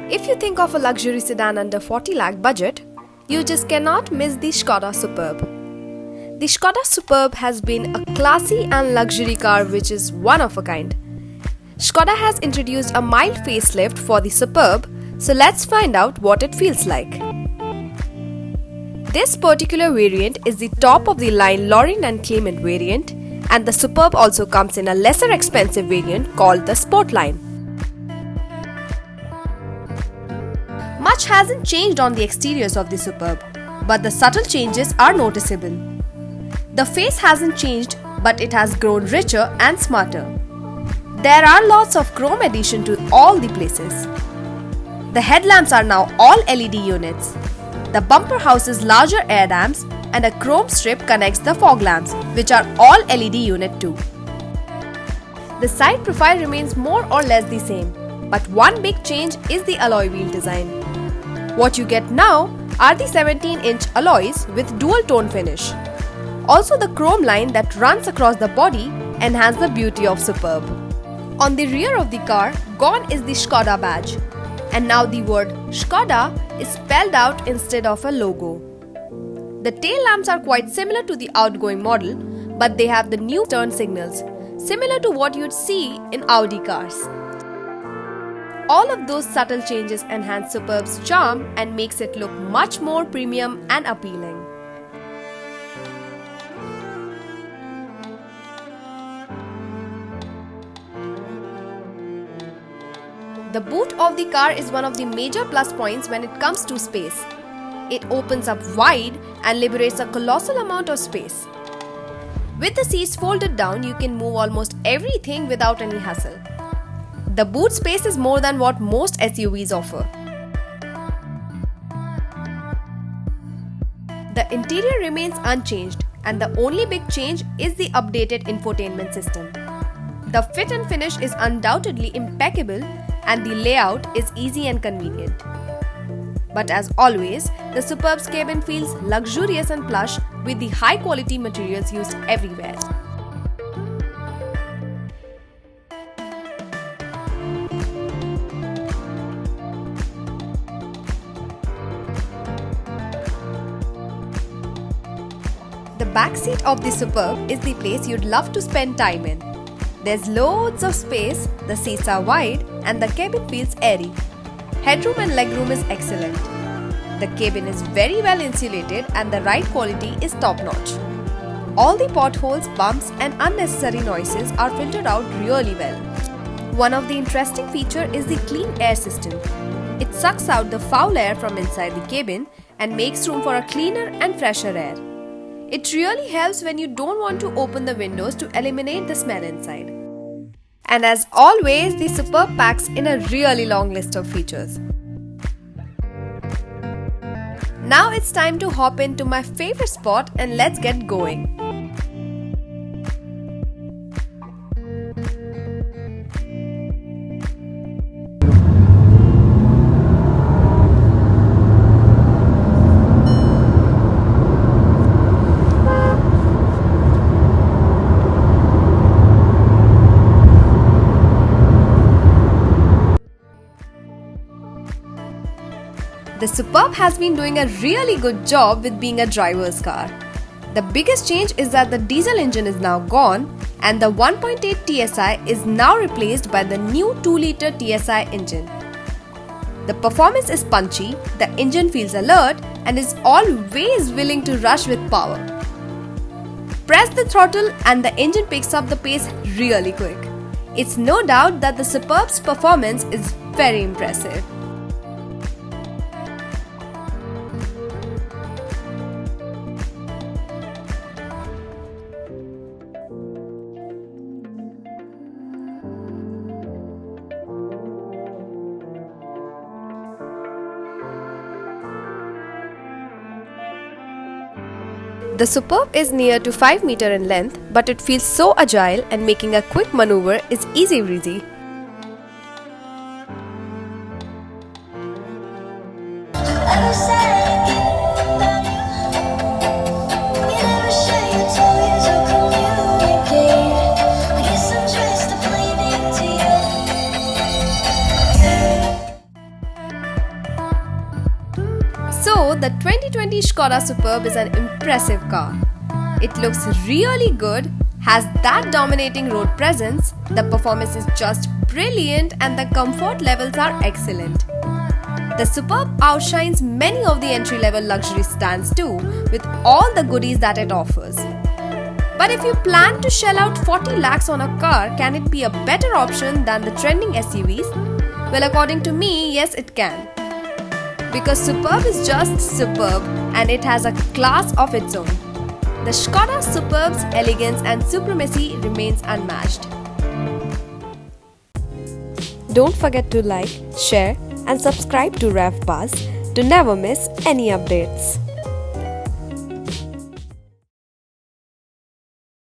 If you think of a luxury sedan under 40 lakh budget, you just cannot miss the Škoda Superb. The Škoda Superb has been a classy and luxury car which is one of a kind. Škoda has introduced a mild facelift for the Superb, so let's find out what it feels like. This particular variant is the top of the line Laurent and Clement variant, and the Superb also comes in a lesser expensive variant called the Sportline. Much hasn't changed on the exteriors of the Superb, but the subtle changes are noticeable. The face hasn't changed, but it has grown richer and smarter. There are lots of chrome addition to all the places. The headlamps are now all LED units. The bumper houses larger air lamps, and a chrome strip connects the fog lamps, which are all LED unit too. The side profile remains more or less the same, but one big change is the alloy wheel design. What you get now are the 17-inch alloys with dual tone finish. Also, the chrome line that runs across the body enhances the beauty of Superb. On the rear of the car, gone is the Škoda badge, and now the word Škoda is spelled out instead of a logo. The tail lamps are quite similar to the outgoing model, but they have the new turn signals, similar to what you'd see in Audi cars. All of those subtle changes enhance Superb's charm and makes it look much more premium and appealing. The boot of the car is one of the major plus points when it comes to space. It opens up wide and liberates a colossal amount of space. With the seats folded down, you can move almost everything without any hassle. The boot space is more than what most SUVs offer. The interior remains unchanged, and the only big change is the updated infotainment system. The fit and finish is undoubtedly impeccable, and the layout is easy and convenient. But as always, the Superb's cabin feels luxurious and plush with the high-quality materials used everywhere. The backseat of the Superb is the place you'd love to spend time in. There's loads of space, the seats are wide, and the cabin feels airy. Headroom and legroom is excellent. The cabin is very well insulated and the ride quality is top-notch. All the potholes, bumps, and unnecessary noises are filtered out really well. One of the interesting features is the clean air system. It sucks out the foul air from inside the cabin and makes room for a cleaner and fresher air. It really helps when you don't want to open the windows to eliminate the smell inside. And as always, the Superb packs in a really long list of features. Now it's time to hop into my favorite spot and let's get going. The Superb has been doing a really good job with being a driver's car. The biggest change is that the diesel engine is now gone and the 1.8 TSI is now replaced by the new 2-liter TSI engine. The performance is punchy, the engine feels alert and is always willing to rush with power. Press the throttle and the engine picks up the pace really quick. It's no doubt that the Superb's performance is very impressive. The Superb is near to 5 meters in length, but it feels so agile and making a quick maneuver is easy breezy. the 2020 Skoda Superb is an impressive car. It looks really good, has that dominating road presence, the performance is just brilliant and the comfort levels are excellent. The Superb outshines many of the entry-level luxury sedans too, with all the goodies that it offers. But if you plan to shell out 40 lakhs on a car, can it be a better option than the trending SUVs? Well, according to me, yes it can. Because Superb is just superb and it has a class of its own. The Skoda Superb's elegance and supremacy remains unmatched. Don't forget to like, share and subscribe to RevBuzz to never miss any updates.